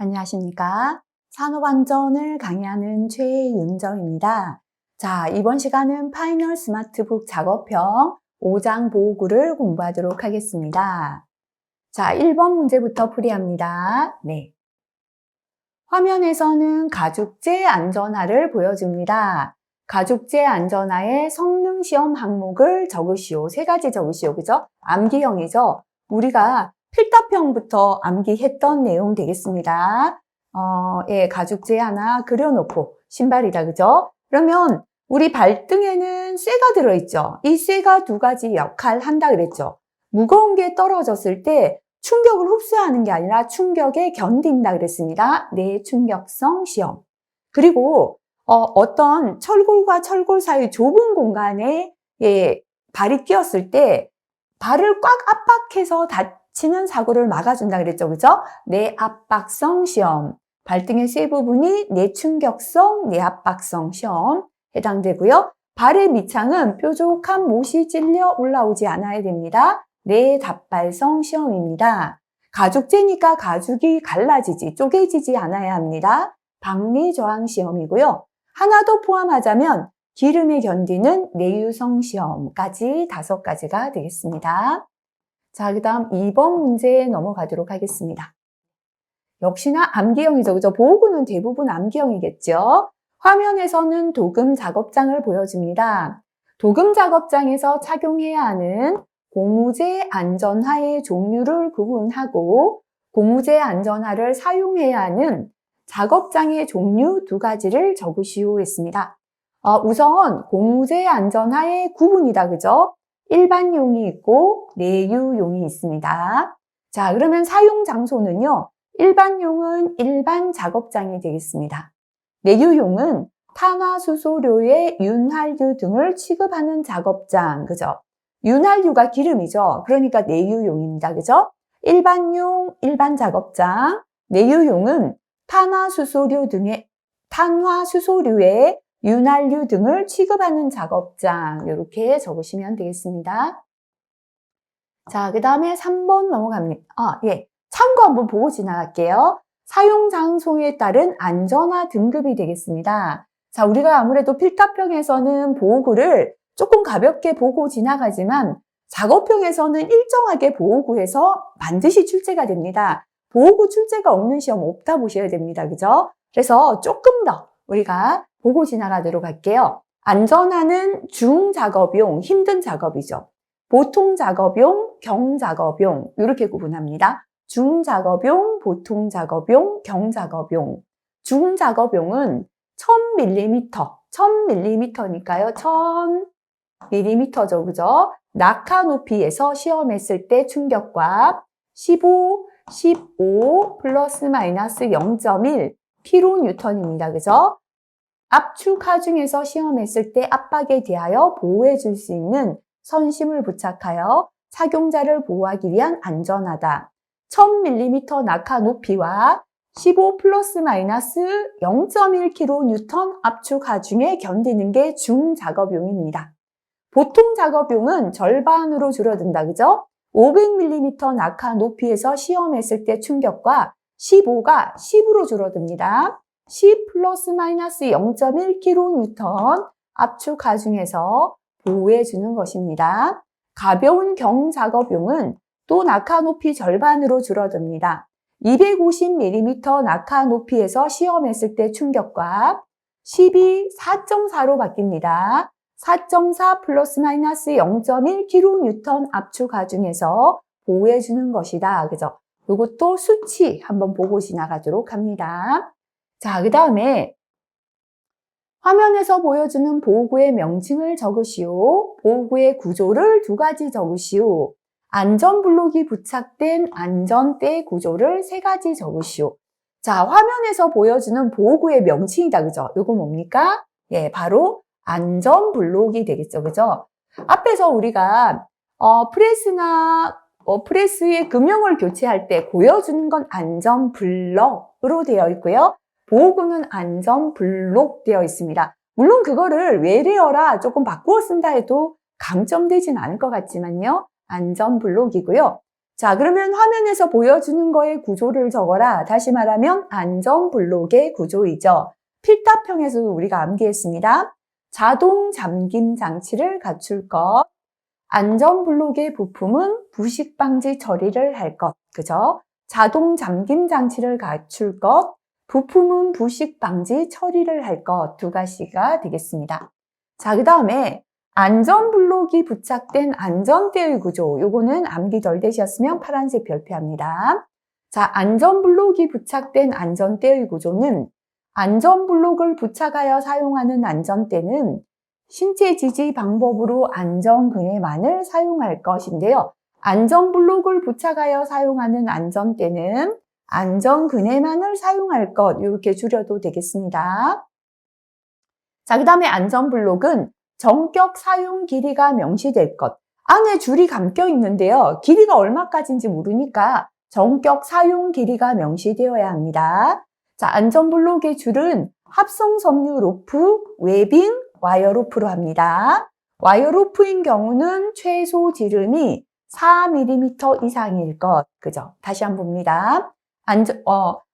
안녕하십니까? 산업안전을 강의하는 최윤정입니다. 자, 이번 시간은 파이널 스마트북 작업형 5장 보호구를 공부하도록 하겠습니다. 자, 1번 문제부터 풀이합니다. 네. 화면에서는 가죽재 안전화를 보여줍니다. 가죽재 안전화의 성능 시험 항목을 적으시오. 세 가지 적으시오. 그죠? 암기형이죠? 우리가 필답형부터 암기했던 내용 되겠습니다. 예, 가죽재 하나 그려놓고 신발이다. 그죠? 그러면 우리 발등에는 쇠가 들어있죠. 이 쇠가 두 가지 역할을 한다 그랬죠. 무거운 게 떨어졌을 때 충격을 흡수하는 게 아니라 충격에 견딘다 그랬습니다. 내충격성 시험. 그리고 어떤 철골과 철골 사이 좁은 공간에 발이 끼었을 때 발을 꽉 압박해서 다치는 사고를 막아준다 그랬죠. 그죠? 내압박성 시험. 발등의 쇠 부분이 내충격성, 내압박성 시험 해당되고요. 발의 밑창은 뾰족한 못이 찔려 올라오지 않아야 됩니다. 내답발성 시험입니다. 가죽재니까 가죽이 갈라지지, 쪼개지지 않아야 합니다. 박리저항 시험이고요. 하나 더 포함하자면 기름에 견디는 내유성 시험까지 5가지가 되겠습니다. 자, 그 다음 2번 문제에 넘어가도록 하겠습니다. 역시나 암기형이죠. 그죠? 보호구는 대부분 암기형이겠죠. 화면에서는 도금 작업장을 보여줍니다. 도금 작업장에서 착용해야 하는 고무재 안전화의 종류를 구분하고 고무재 안전화를 사용해야 하는 작업장의 종류 2가지를 적으시오 했습니다. 우선 고무재 안전화의 구분이다. 그죠? 일반용이 있고 내유용이 있습니다. 자, 그러면 사용 장소는요. 일반용은 일반 작업장이 되겠습니다. 내유용은 탄화수소료의 윤활유 등을 취급하는 작업장. 그죠? 윤활유가 기름이죠. 그러니까 내유용입니다. 그죠? 일반용, 일반 작업장. 내유용은 탄화수소류의 윤활유 등을 취급하는 작업장. 이렇게 적으시면 되겠습니다. 자, 그 다음에 3번 넘어갑니다. 참고 한번 보고 지나갈게요. 사용 장소에 따른 안전화 등급이 되겠습니다. 자, 우리가 아무래도 필답형에서는 보호구를 조금 가볍게 보고 지나가지만 작업형에서는 일정하게 보호구에서 반드시 출제가 됩니다. 보호구 출제가 없는 시험 없다 보셔야 됩니다. 그죠? 그래서 조금 더 우리가 보고 지나가도록 할게요. 안전화는 중작업용, 힘든 작업이죠. 보통 작업용, 경작업용 이렇게 구분합니다. 중작업용, 보통 작업용, 경작업용. 중작업용은 1000mm니까요. 1000mm죠. 그죠? 낙하 높이에서 시험했을 때 충격과 15 플러스 마이너스 0.1 kN입니다. 그죠? 압축 하중에서 시험했을 때 압박에 대하여 보호해 줄 수 있는 선심을 부착하여 착용자를 보호하기 위한 안전하다. 1000mm 낙하 높이와 15 플러스 마이너스 0.1 kN 압축 하중에 견디는 게 중작업용입니다. 보통 작업용은 절반으로 줄어든다. 그죠? 500mm 낙하 높이에서 시험했을 때 충격과 15가 10으로 줄어듭니다. 10 플러스 마이너스 0.1 kN 압축 하중에서 보호해 주는 것입니다. 가벼운 경작업용은 또 낙하 높이 절반으로 줄어듭니다. 250mm 낙하 높이에서 시험했을 때 충격과 10이 4.4로 바뀝니다. 4.4 플러스 마이너스 0.1 kN 압축 하중에서 보호해 주는 것이다. 그죠? 이것도 수치 한번 보고 지나가도록 합니다. 자, 그 다음에 화면에서 보여주는 보호구의 명칭을 적으시오. 보호구의 구조를 2가지 적으시오. 안전블록이 부착된 안전대 구조를 3가지 적으시오. 자, 화면에서 보여주는 보호구의 명칭이다. 그죠? 이거 뭡니까? 예, 바로 안전블록이 되겠죠. 그죠? 앞에서 우리가 프레스의 금형을 교체할 때 보여주는 건 안전블럭으로 되어 있고요. 보호구는 안전블록 되어 있습니다. 물론 그거를 외래어라 조금 바꾸어 쓴다 해도 강점되진 않을 것 같지만요. 안전블록이고요. 자, 그러면 화면에서 보여주는 거의 구조를 적어라. 다시 말하면 안전블록의 구조이죠. 필답형에서도 우리가 암기했습니다. 자동 잠김 장치를 갖출 것. 안전블록의 부품은 부식 방지 처리를 할 것. 그죠? 자동 잠김 장치를 갖출 것. 부품은 부식 방지 처리를 할 것. 두 가지가 되겠습니다. 자, 그 다음에 안전블록이 부착된 안전대의 구조. 요거는 암기 덜 되셨으면 파란색 별표합니다. 자, 안전블록이 부착된 안전대의 구조는 안전블록을 부착하여 사용하는 안전대는 신체 지지 방법으로 안전그네만을 사용할 것인데요. 안전블록을 부착하여 사용하는 안전대는 안전그네만을 사용할 것. 이렇게 줄여도 되겠습니다. 자, 그 다음에 안전블록은 전격 사용 길이가 명시될 것. 안에 줄이 감겨 있는데요. 길이가 얼마까지인지 모르니까 전격 사용 길이가 명시되어야 합니다. 자, 안전블록의 줄은 합성 섬유 로프, 웨빙, 와이어 로프로 합니다. 와이어 로프인 경우는 최소 지름이 4mm 이상일 것. 그죠? 다시 한번 봅니다.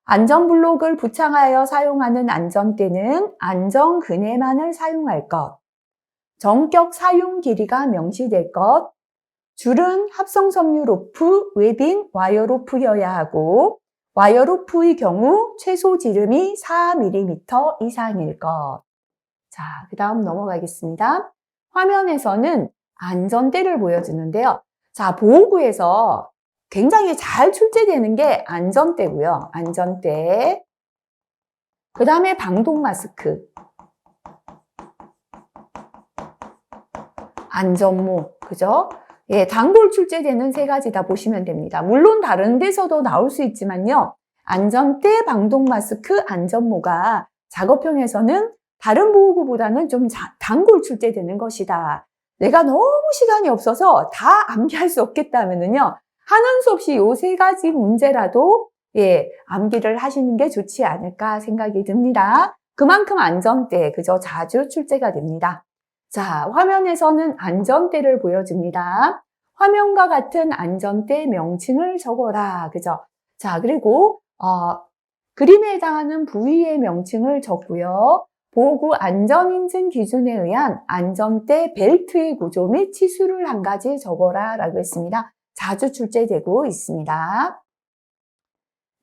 안전블록을 부착하여 사용하는 안전대는 안전그네만을 사용할 것. 전격 사용 길이가 명시될 것. 줄은 합성 섬유 로프, 웨빙, 와이어 로프여야 하고 와이어 로프의 경우 최소 지름이 4mm 이상일 것. 자, 그 다음 넘어가겠습니다. 화면에서는 안전대를 보여주는데요. 자, 보호구에서 굉장히 잘 출제되는 게 안전대고요. 안전대. 그 다음에 방독 마스크. 안전모, 그죠? 예, 단골 출제되는 세 가지 다 보시면 됩니다. 물론 다른 데서도 나올 수 있지만요. 안전대, 방독 마스크, 안전모가 작업형에서는 다른 보호구보다는 좀 단골 출제되는 것이다. 내가 너무 시간이 없어서 다 암기할 수 없겠다면은요. 하는 수 없이 요 세 가지 문제라도 예, 암기를 하시는 게 좋지 않을까 생각이 듭니다. 그만큼 안전대, 그죠? 자주 출제가 됩니다. 자, 화면에서는 안전대를 보여줍니다. 화면과 같은 안전대 명칭을 적어라. 그죠? 자, 그리고 그림에 해당하는 부위의 명칭을 적고요. 보호구 안전인증 기준에 의한 안전대 벨트의 구조 및 치수를 한 가지 적어라 라고 했습니다. 자주 출제되고 있습니다.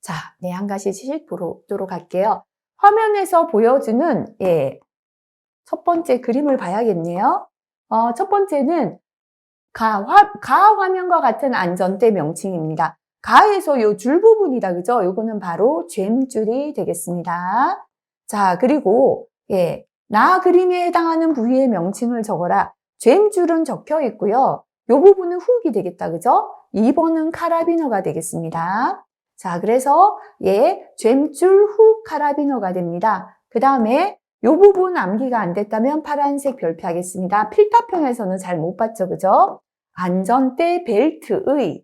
자, 네, 한 가지씩 보도록 할게요. 화면에서 보여주는 첫 번째 그림을 봐야겠네요. 첫 번째는 가 화면과 같은 안전대 명칭입니다. 가에서 요 줄 부분이다, 그죠? 요거는 바로 젬줄이 되겠습니다. 자, 그리고 나 그림에 해당하는 부위의 명칭을 적어라. 젬줄은 적혀 있고요. 요 부분은 훅이 되겠다, 그죠? 2번은 카라비너가 되겠습니다. 자, 그래서 젬줄 훅 카라비너가 됩니다. 그 다음에 요 부분 암기가 안 됐다면 파란색 별표하겠습니다. 필답형에서는 잘 못 봤죠, 그죠? 안전대 벨트의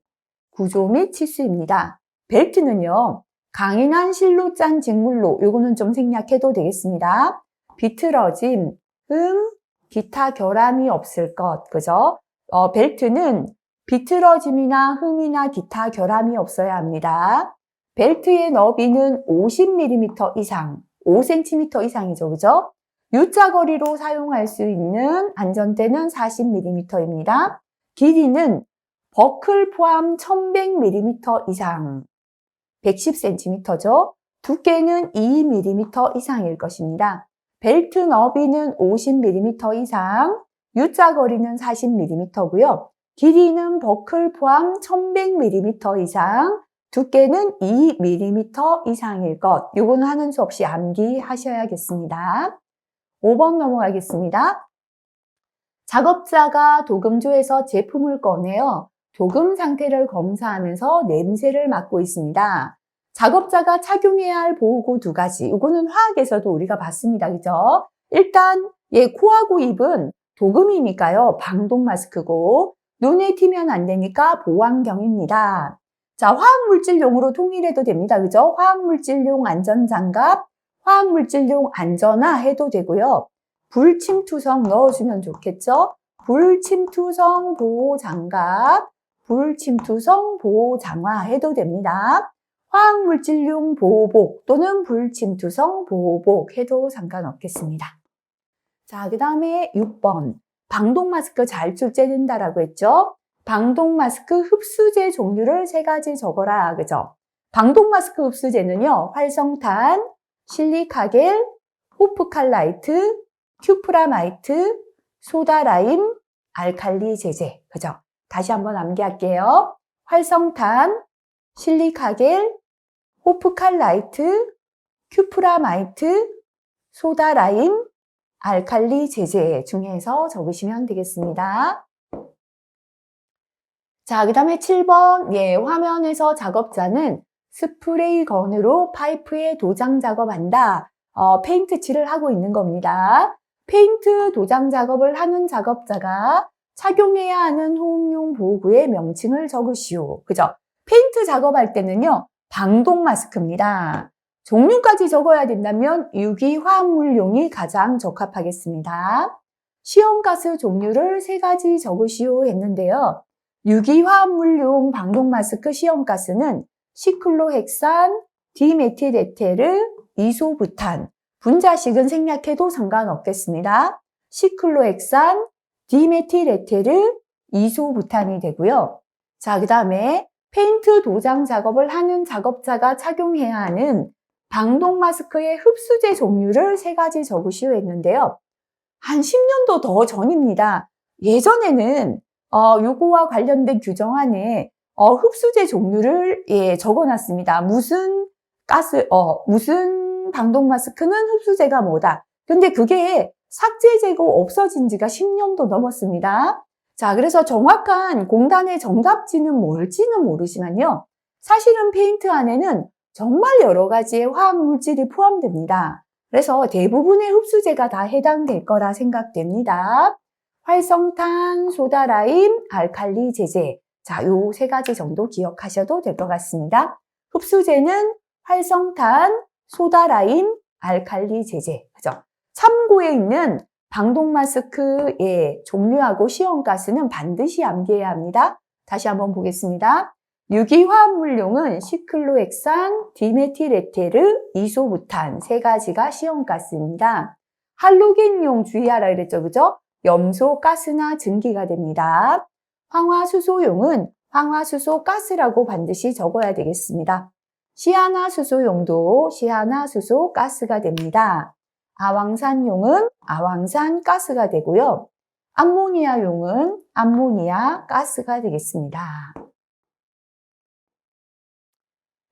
구조 및 치수입니다. 벨트는요, 강인한 실로 짠 직물로, 요거는 좀 생략해도 되겠습니다. 비틀어짐, 기타 결함이 없을 것, 그죠? 벨트는 비틀어짐이나 흠이나 기타 결함이 없어야 합니다. 벨트의 너비는 50mm 이상, 5cm 이상이죠, 그죠? U자거리로 사용할 수 있는 안전대는 40mm입니다. 길이는 버클 포함 1100mm 이상, 110cm죠. 두께는 2mm 이상일 것입니다. 벨트 너비는 50mm 이상, U자거리는 40mm고요. 길이는 버클 포함 1100mm 이상, 두께는 2mm 이상일 것. 요거는 하는 수 없이 암기하셔야겠습니다. 5번 넘어가겠습니다. 작업자가 도금조에서 제품을 꺼내어 도금 상태를 검사하면서 냄새를 맡고 있습니다. 작업자가 착용해야 할 보호구 두 가지. 이거는 화학에서도 우리가 봤습니다. 그죠? 일단 코하고 입은 도금이니까요. 방독 마스크고 눈에 튀면 안 되니까 보안경입니다. 자, 화학물질용으로 통일해도 됩니다. 그죠? 화학물질용 안전장갑, 화학물질용 안전화 해도 되고요. 불침투성 넣어주면 좋겠죠? 불침투성 보호장갑, 불침투성 보호 장화 해도 됩니다. 화학물질용 보호복 또는 불침투성 보호복 해도 상관없겠습니다. 자, 그 다음에 6번. 방독 마스크 잘 출제된다라고 했죠? 방독 마스크 흡수제 종류를 3가지 적어라. 그죠? 방독 마스크 흡수제는요, 활성탄, 실리카겔, 호프칼라이트, 큐프라마이트, 소다라임, 알칼리 제제. 그죠? 다시 한번 암기할게요. 활성탄, 실리카겔, 호프칼라이트, 큐프라마이트, 소다라임, 알칼리 제제 중에서 적으시면 되겠습니다. 자, 그 다음에 7번. 예, 화면에서 작업자는 스프레이 건으로 파이프에 도장 작업한다. 페인트 칠을 하고 있는 겁니다. 페인트 도장 작업을 하는 작업자가 착용해야 하는 호흡용 보호구의 명칭을 적으시오. 그죠? 페인트 작업할 때는요, 방독 마스크입니다. 종류까지 적어야 된다면 유기화합물용이 가장 적합하겠습니다. 시험가스 종류를 3가지 적으시오 했는데요. 유기화합물용 방독 마스크 시험가스는 시클로헥산, 디메틸에테르, 이소부탄. 분자식은 생략해도 상관없겠습니다. 시클로헥산, 디메틸에테르, 이소부탄이 되고요. 자, 그 다음에 페인트 도장 작업을 하는 작업자가 착용해야 하는 방독 마스크의 흡수제 종류를 3가지 적으시오 했는데요. 한 10년도 더 전입니다. 예전에는 요거와 관련된 규정안에 흡수제 종류를 적어놨습니다. 무슨 방독 마스크는 흡수제가 뭐다. 근데 그게 삭제되고 없어진 지가 10년도 넘었습니다. 자, 그래서 정확한 공단의 정답지는 뭘지는 모르지만요. 사실은 페인트 안에는 정말 여러 가지의 화학물질이 포함됩니다. 그래서 대부분의 흡수제가 다 해당될 거라 생각됩니다. 활성탄, 소다라임, 알칼리 제제. 자, 요 3가지 정도 기억하셔도 될 것 같습니다. 흡수제는 활성탄, 소다라임, 알칼리 제제. 그죠? 참고에 있는 방독 마스크의 종류하고 시험가스는 반드시 암기해야 합니다. 다시 한번 보겠습니다. 유기화합물용은 시클로헥산, 디메틸에테르, 이소부탄 3가지가 시험가스입니다. 할로겐용 주의하라 그랬죠, 그죠? 염소, 가스나 증기가 됩니다. 황화수소용은 황화수소 가스라고 반드시 적어야 되겠습니다. 시아나수소용도 시아나수소 가스가 됩니다. 아황산용은 아황산 가스가 되고요. 암모니아용은 암모니아 가스가 되겠습니다.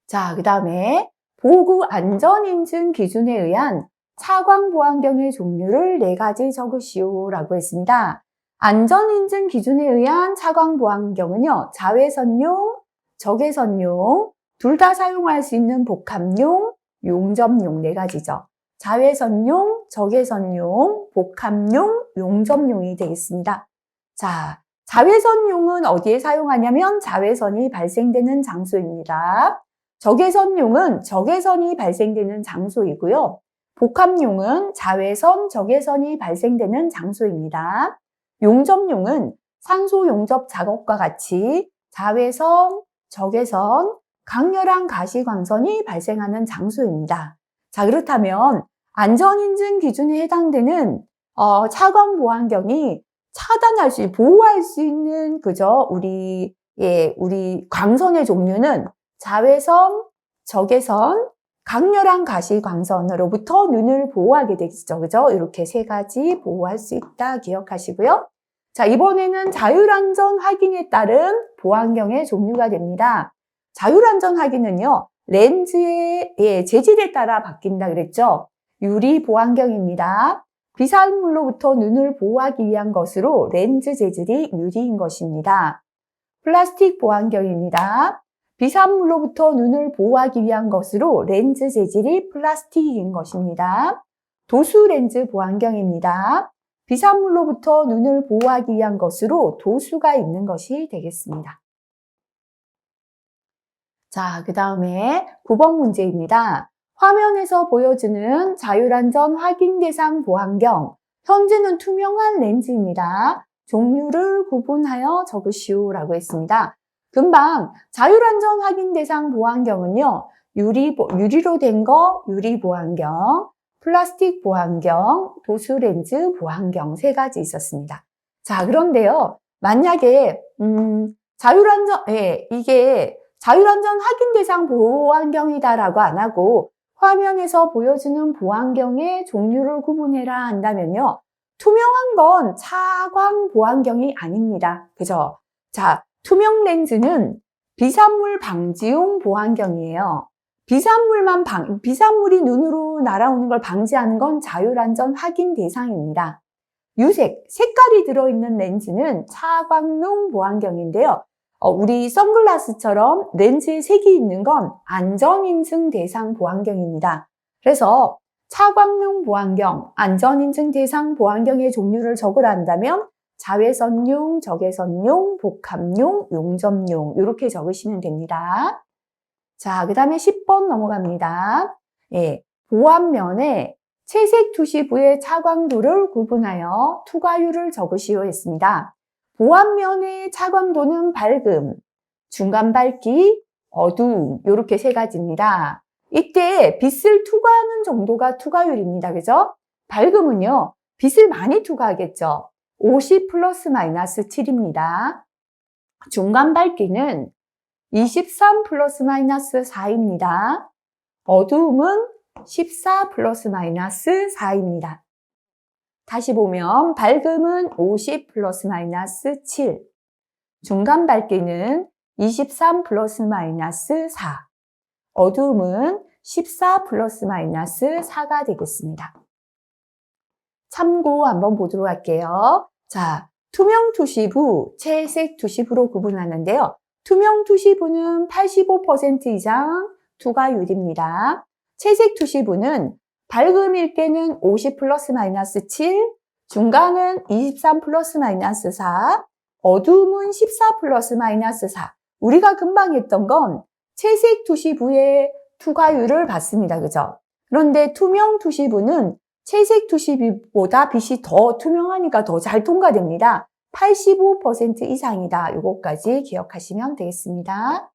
자, 그 다음에 보호구 안전인증 기준에 의한 차광보안경의 종류를 4가지 적으시오 라고 했습니다. 안전인증 기준에 의한 차광보안경은요, 자외선용, 적외선용, 둘 다 사용할 수 있는 복합용, 용접용 4가지죠. 자외선용, 적외선용, 복합용, 용접용이 되겠습니다. 자, 자외선용은 어디에 사용하냐면 자외선이 발생되는 장소입니다. 적외선용은 적외선이 발생되는 장소이고요. 복합용은 자외선, 적외선이 발생되는 장소입니다. 용접용은 산소 용접 작업과 같이 자외선, 적외선, 강렬한 가시광선이 발생하는 장소입니다. 자, 그렇다면 안전인증 기준에 해당되는 차광보안경이 차단할 수, 보호할 수 있는 그죠? 우리 광선의 종류는 자외선, 적외선, 강렬한 가시광선으로부터 눈을 보호하게 되겠죠. 그죠? 이렇게 3가지 보호할 수 있다 기억하시고요. 자, 이번에는 자율안전 확인에 따른 보안경의 종류가 됩니다. 자율안전 확인은요, 렌즈의 재질에 따라 바뀐다 그랬죠. 유리 보안경입니다. 비산물로부터 눈을 보호하기 위한 것으로 렌즈 재질이 유리인 것입니다. 플라스틱 보안경입니다. 비산물로부터 눈을 보호하기 위한 것으로 렌즈 재질이 플라스틱인 것입니다. 도수 렌즈 보안경입니다. 비산물로부터 눈을 보호하기 위한 것으로 도수가 있는 것이 되겠습니다. 자, 그 다음에 9번 문제입니다. 화면에서 보여주는 자율안전 확인 대상 보안경. 현재는 투명한 렌즈입니다. 종류를 구분하여 적으시오 라고 했습니다. 금방 자율안전 확인 대상 보안경은요. 유리로 된 거 유리 보안경, 플라스틱 보안경, 도수 렌즈 보안경 3가지 있었습니다. 자, 그런데요. 만약에 이게 자율안전 확인 대상 보안경이다라고 안 하고 화면에서 보여주는 보안경의 종류를 구분해라 한다면요. 투명한 건 차광 보안경이 아닙니다. 그죠? 자, 투명 렌즈는 비산물 방지용 보안경이에요. 비산물이 눈으로 날아오는 걸 방지하는 건 자율안전 확인 대상입니다. 색깔이 들어있는 렌즈는 차광용 보안경인데요. 우리 선글라스처럼 렌즈에 색이 있는 건 안전인증 대상 보안경입니다. 그래서 차광용 보안경, 안전인증 대상 보안경의 종류를 적으라 한다면 자외선용, 적외선용, 복합용, 용접용 이렇게 적으시면 됩니다. 자, 그 다음에 10번 넘어갑니다. 예, 보안면에 채색 투시부의 차광도를 구분하여 투과율을 적으시오 했습니다. 보안면의 차광도는 밝음, 중간 밝기, 어두움 이렇게 3가지입니다. 이때 빛을 투과하는 정도가 투과율입니다. 그죠? 밝음은요. 빛을 많이 투과하겠죠. 50 플러스 마이너스 7입니다. 중간 밝기는 23 플러스 마이너스 4입니다. 어두움은 14 플러스 마이너스 4입니다. 다시 보면 밝음은 50 플러스 마이너스 7, 중간 밝기는 23 플러스 마이너스 4, 어두움은 14 플러스 마이너스 4가 되겠습니다. 참고 한번 보도록 할게요. 자, 투명 투시부, 채색 투시부로 구분하는데요. 투명 투시부는 85% 이상 투과율입니다. 채색 투시부는 밝음일 때는 50 플러스 마이너스 7, 중간은 23 플러스 마이너스 4, 어두움은 14 플러스 마이너스 4. 우리가 금방 했던 건 채색 투시부의 투과율을 봤습니다. 그죠? 그런데 투명 투시부는 채색 투시부보다 빛이 더 투명하니까 더 잘 통과됩니다. 85% 이상이다. 이것까지 기억하시면 되겠습니다.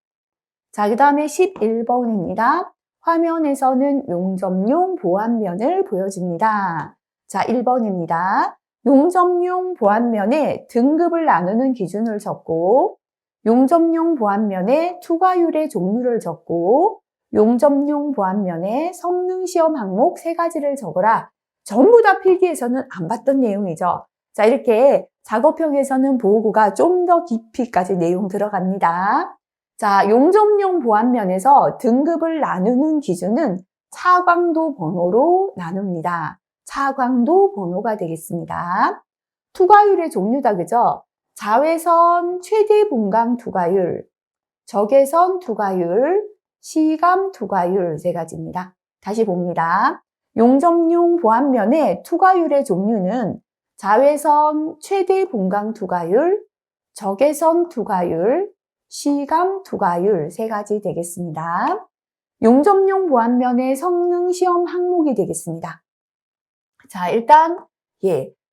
자, 그 다음에 11번입니다. 화면에서는 용접용 보안면을 보여줍니다. 자, 1번입니다. 용접용 보안면에 등급을 나누는 기준을 적고, 용접용 보안면에 투과율의 종류를 적고, 용접용 보안면에 성능시험 항목 3가지를 적어라. 전부 다 필기에서는 안 봤던 내용이죠. 자, 이렇게 작업형에서는 보고가 좀 더 깊이까지 내용 들어갑니다. 자, 용접용 보안면에서 등급을 나누는 기준은 차광도 번호로 나눕니다. 차광도 번호가 되겠습니다. 투과율의 종류다, 그죠? 자외선 최대 분광 투과율, 적외선 투과율, 시감 투과율 3가지입니다. 다시 봅니다. 용접용 보안면의 투과율의 종류는 자외선 최대 분광 투과율, 적외선 투과율, 시감 투과율 3가지 되겠습니다. 용접용 보안면의 성능 시험 항목이 되겠습니다. 자, 일단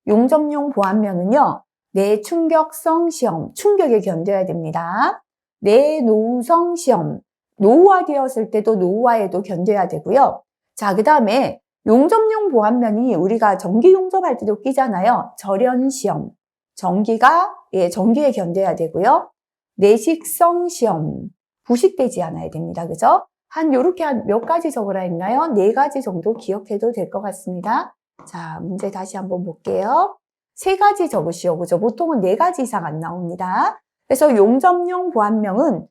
용접용 보안면은요. 내충격성 시험, 충격에 견뎌야 됩니다. 내노후성 시험, 노후화되었을 때도 노후화에도 견뎌야 되고요. 자, 그 다음에 용접용 보안면이 우리가 전기 용접할 때도 끼잖아요. 절연 시험, 전기에 견뎌야 되고요. 내식성 시험, 부식되지 않아야 됩니다. 그죠? 요렇게 몇 가지 적으라 했나요? 4가지 정도 기억해도 될 것 같습니다. 자, 문제 다시 한번 볼게요. 3가지 적으시오. 그죠? 보통은 4가지 이상 안 나옵니다. 그래서 용접용 보안면은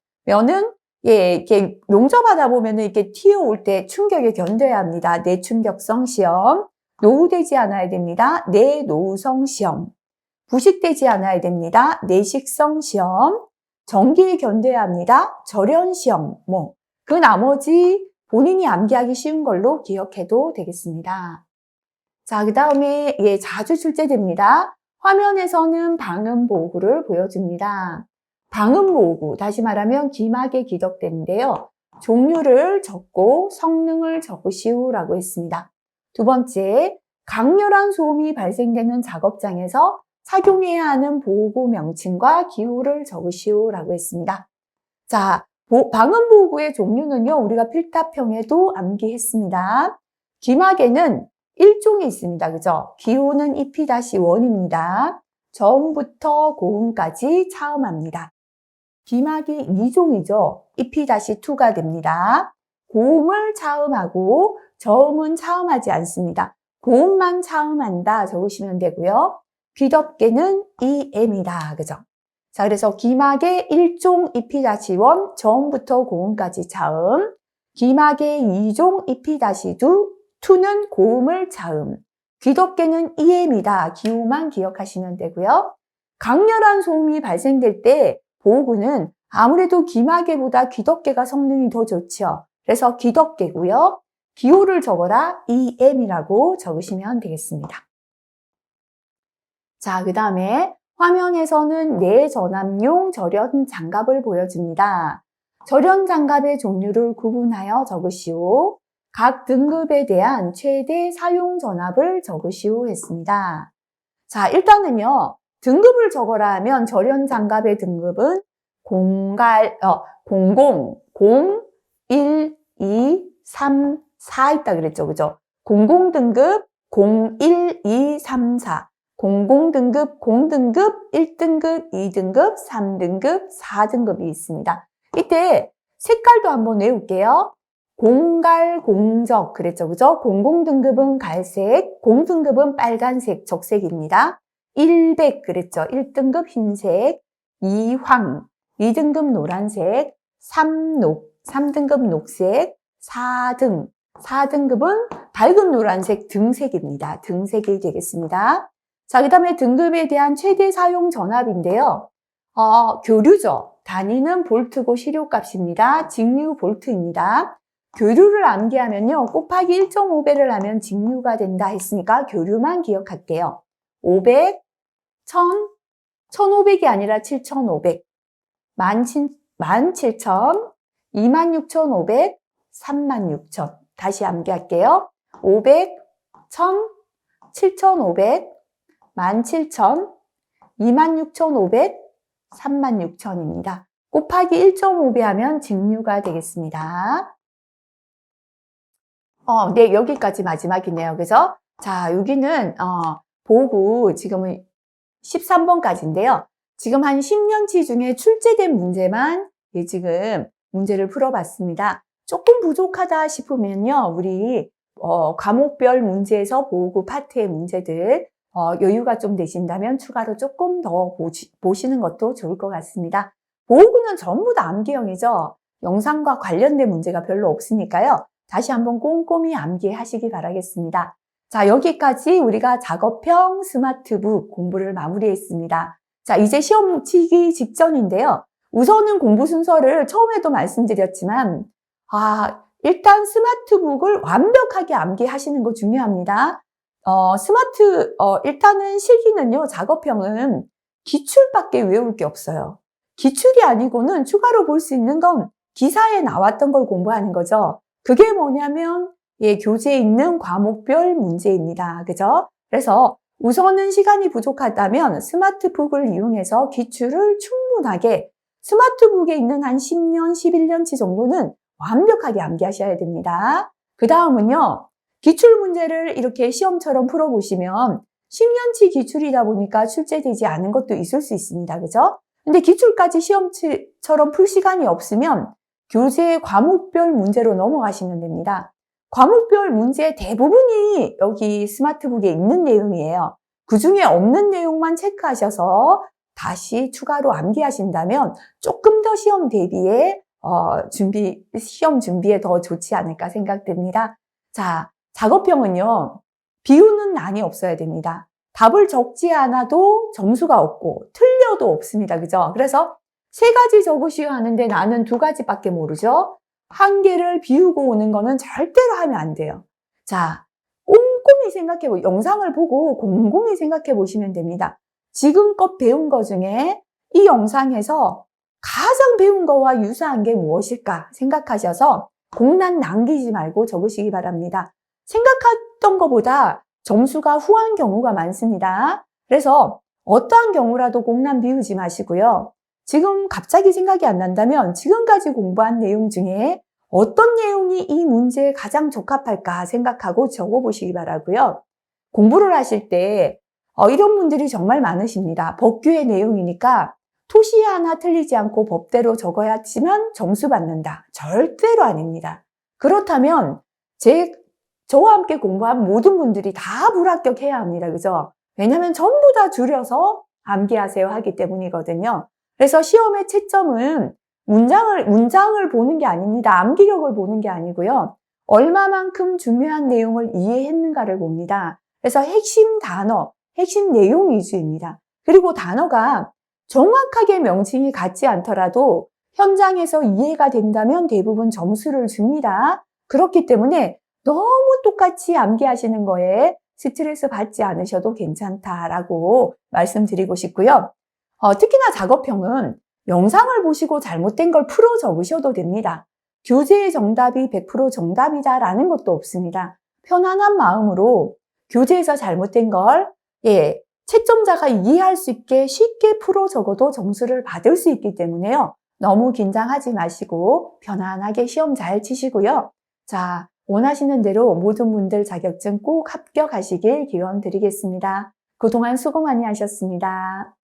이렇게 용접하다 보면은 이렇게 튀어올 때 충격에 견뎌야 합니다. 내충격성 시험, 노후되지 않아야 됩니다. 내노후성 시험, 부식되지 않아야 됩니다. 내식성 시험, 전기에 견뎌야 합니다. 절연 시험, 그 나머지 본인이 암기하기 쉬운 걸로 기억해도 되겠습니다. 자, 그 다음에 자주 출제됩니다. 화면에서는 방음 보호구를 보여줍니다. 방음 보호구, 다시 말하면 기막에 기덕대인데요. 종류를 적고 성능을 적으시오라고 했습니다. 2번째, 강렬한 소음이 발생되는 작업장에서 착용해야 하는 보호구 명칭과 기호를 적으시오라고 했습니다. 자, 방음보호구의 종류는요, 우리가 필답형에도 암기했습니다. 기막에는 1종이 있습니다. 그죠? 기호는 EP-1입니다. 저음부터 고음까지 차음합니다. 기막이 2종이죠. EP-2가 됩니다. 고음을 차음하고 저음은 차음하지 않습니다. 고음만 차음한다 적으시면 되고요. 귀덮개는 EM이다. 그죠? 자, 그래서 기막의 1종 EP-1, 저음부터 고음까지 차음. 기막의 2종 EP-2는 고음을 차음. 귀덮개는 EM이다. 기호만 기억하시면 되고요. 강렬한 소음이 발생될 때 보호구는 아무래도 기막개보다 귀덮개가 성능이 더 좋죠. 그래서 귀덮개고요. 기호를 적어라 EM이라고 적으시면 되겠습니다. 자, 그 다음에 화면에서는 내전압용 절연 장갑을 보여줍니다. 절연 장갑의 종류를 구분하여 적으시오. 각 등급에 대한 최대 사용 전압을 적으시오 했습니다. 자, 일단은요. 등급을 적어라 하면 절연 장갑의 등급은 00, 1, 2, 3, 4 있다 그랬죠. 그죠? 00 등급, 01, 2, 3, 4. 00 등급, 0등급, 1등급, 2등급, 3등급, 4등급이 있습니다. 이때 색깔도 한번 외울게요. 공갈, 공적 그랬죠. 그죠? 00 등급은 갈색, 0등급은 빨간색, 적색입니다. 100 그랬죠. 1등급 흰색, 2황, 2등급 노란색, 3등급 녹색, 4등급은 밝은 노란색 등색입니다. 등색이 되겠습니다. 자, 그 다음에 등급에 대한 최대 사용 전압인데요. 교류죠. 단위는 볼트고 시료값입니다. 직류 볼트입니다. 교류를 암기하면요. 곱하기 1.5배를 하면 직류가 된다 했으니까 교류만 기억할게요. 500, 1000, 1500이 아니라 7500, 17000, 26500, 36000. 다시 암기할게요. 500, 1000, 7500, 17000, 26500, 36000입니다. 곱하기 1.5배 하면 직류가 되겠습니다. 네, 여기까지 마지막이네요. 그래서 자, 여기는 보고 지금은 13번까지인데요. 지금 한 10년치 중에 출제된 문제만 지금 문제를 풀어봤습니다. 조금 부족하다 싶으면요. 우리 과목별 문제에서 보고 파트의 문제들 여유가 좀 되신다면 추가로 조금 더 보시는 것도 좋을 것 같습니다. 보호구는 전부 다 암기형이죠. 영상과 관련된 문제가 별로 없으니까요. 다시 한번 꼼꼼히 암기하시기 바라겠습니다. 자, 여기까지 우리가 작업형 스마트북 공부를 마무리했습니다. 자, 이제 시험 치기 직전인데요. 우선은 공부 순서를 처음에도 말씀드렸지만 일단 스마트북을 완벽하게 암기하시는 거 중요합니다. 일단은 실기는요, 작업형은 기출밖에 외울 게 없어요. 기출이 아니고는 추가로 볼 수 있는 건 기사에 나왔던 걸 공부하는 거죠. 그게 뭐냐면, 교재에 있는 과목별 문제입니다. 그죠? 그래서 우선은 시간이 부족하다면 스마트북을 이용해서 기출을 충분하게 스마트북에 있는 한 10년, 11년치 정도는 완벽하게 암기하셔야 됩니다. 그 다음은요, 기출 문제를 이렇게 시험처럼 풀어보시면 10년치 기출이다 보니까 출제되지 않은 것도 있을 수 있습니다. 그죠? 근데 기출까지 시험처럼 풀 시간이 없으면 교재의 과목별 문제로 넘어가시면 됩니다. 과목별 문제의 대부분이 여기 스마트북에 있는 내용이에요. 그 중에 없는 내용만 체크하셔서 다시 추가로 암기하신다면 조금 더 시험 대비에 시험 준비에 더 좋지 않을까 생각됩니다. 자, 작업형은요, 비우는 난이 없어야 됩니다. 답을 적지 않아도 점수가 없고 틀려도 없습니다. 그죠? 그래서 3가지 적으시오 하는데 나는 2가지밖에 모르죠? 1개를 비우고 오는 거는 절대로 하면 안 돼요. 자, 꼼꼼히 영상을 보고 곰곰이 생각해 보시면 됩니다. 지금껏 배운 거 중에 이 영상에서 가장 배운 거와 유사한 게 무엇일까 생각하셔서 공란 남기지 말고 적으시기 바랍니다. 생각했던 것보다 점수가 후한 경우가 많습니다. 그래서 어떠한 경우라도 공란 비우지 마시고요. 지금 갑자기 생각이 안 난다면 지금까지 공부한 내용 중에 어떤 내용이 이 문제에 가장 적합할까 생각하고 적어보시기 바라고요. 공부를 하실 때 이런 분들이 정말 많으십니다. 법규의 내용이니까 토시 하나 틀리지 않고 법대로 적어야지만 점수 받는다. 절대로 아닙니다. 그렇다면 저와 함께 공부한 모든 분들이 다 불합격해야 합니다. 그죠? 왜냐하면 전부 다 줄여서 암기하세요 하기 때문이거든요. 그래서 시험의 채점은 문장을 보는 게 아닙니다. 암기력을 보는 게 아니고요. 얼마만큼 중요한 내용을 이해했는가를 봅니다. 그래서 핵심 단어, 핵심 내용 위주입니다. 그리고 단어가 정확하게 명칭이 같지 않더라도 현장에서 이해가 된다면 대부분 점수를 줍니다. 그렇기 때문에 너무 똑같이 암기하시는 거에 스트레스 받지 않으셔도 괜찮다라고 말씀드리고 싶고요. 특히나 작업형은 영상을 보시고 잘못된 걸 풀어 적으셔도 됩니다. 교재의 정답이 100% 정답이다라는 것도 없습니다. 편안한 마음으로 교재에서 잘못된 걸 채점자가 이해할 수 있게 쉽게 풀어 적어도 점수를 받을 수 있기 때문에요. 너무 긴장하지 마시고 편안하게 시험 잘 치시고요. 자, 원하시는 대로 모든 분들 자격증 꼭 합격하시길 기원 드리겠습니다. 그동안 수고 많이 하셨습니다.